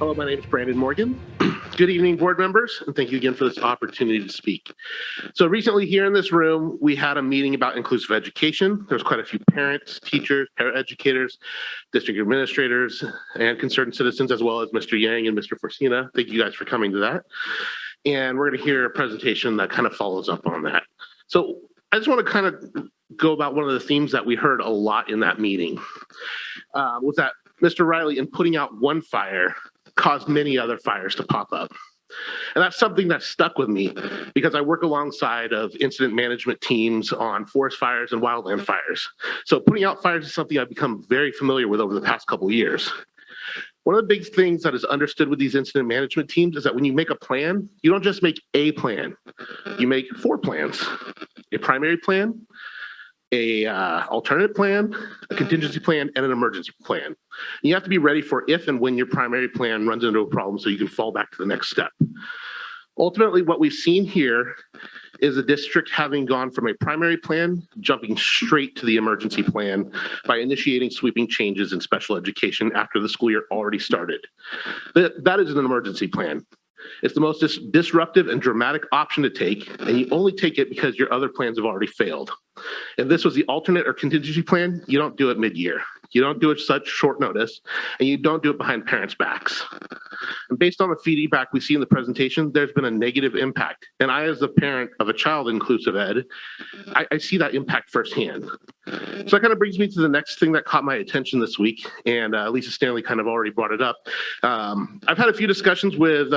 Hello, my name is Brandon Morgan. Good evening, board members, and thank you again for this opportunity to speak. So recently here in this room, we had a meeting about inclusive education. There's quite a few parents, teachers, paraeducators, district administrators, and concerned citizens, as well as Mr. Yang and Mr. Forcina. Thank you guys for coming to that. And we're gonna hear a presentation that kind of follows up on that. So I just wanna kind of go about one of the themes that we heard a lot in that meeting. Was that Mr. Riley, in putting out one fire, caused many other fires to pop up. And that's something that stuck with me because I work alongside of incident management teams on forest fires and wildland fires. So putting out fires is something I've become very familiar with over the past couple of years. One of the big things that is understood with these incident management teams is that when you make a plan, you don't just make a plan, you make 4 plans: a primary plan, a alternate plan, a contingency plan, and an emergency plan. And you have to be ready for if and when your primary plan runs into a problem so you can fall back to the next step. Ultimately, what we've seen here is the district having gone from a primary plan, jumping straight to the emergency plan by initiating sweeping changes in special education after the school year already started. That is an emergency plan. It's the most disruptive and dramatic option to take, and you only take it because your other plans have already failed. If this was the alternate or contingency plan, you don't do it mid-year. You don't do it such short notice, and you don't do it behind parents' backs. And based on the feedback we see in the presentation, there's been a negative impact. And I, as a parent of a child in inclusive ed, I see that impact firsthand. So that kind of brings me to the next thing that caught my attention this week, and Lisa Stanley kind of already brought it up. I've had a few discussions with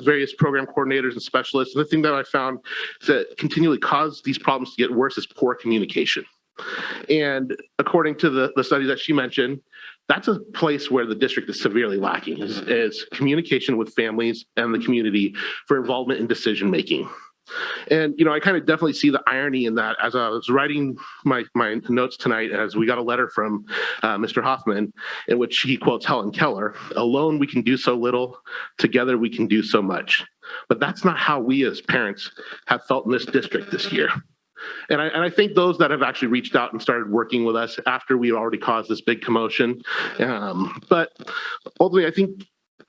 various program coordinators and specialists, and the thing that I found that continually caused these problems to get worse is poor communication. And according to the study that she mentioned, that's a place where the district is severely lacking, is communication with families and the community for involvement in decision making. And, I kind of definitely see the irony in that as I was writing my notes tonight, as we got a letter from Mr. Hoffman, in which he quotes Helen Keller: "Alone we can do so little, together we can do so much." But that's not how we as parents have felt in this district this year. And I think those that have actually reached out and started working with us after we already caused this big commotion. But ultimately, I think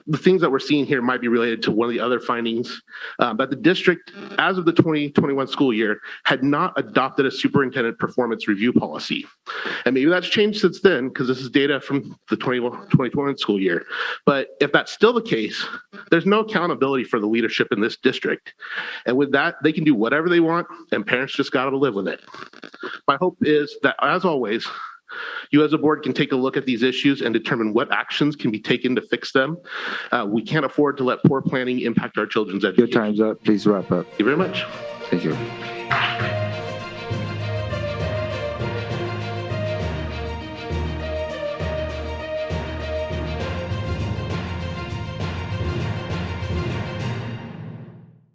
the things that we're seeing here might be related to one of the other findings, that the district, as of the 2021 school year, had not adopted a superintendent performance review policy. And maybe that's changed since then, because this is data from the 2021 school year. But if that's still the case, there's no accountability for the leadership in this district. And with that, they can do whatever they want, and parents just got to live with it. My hope is that, as always, you as a board can take a look at these issues and determine what actions can be taken to fix them. We can't afford to let poor planning impact our children's education. Your time's up. Please wrap up. Thank you very much. Thank you.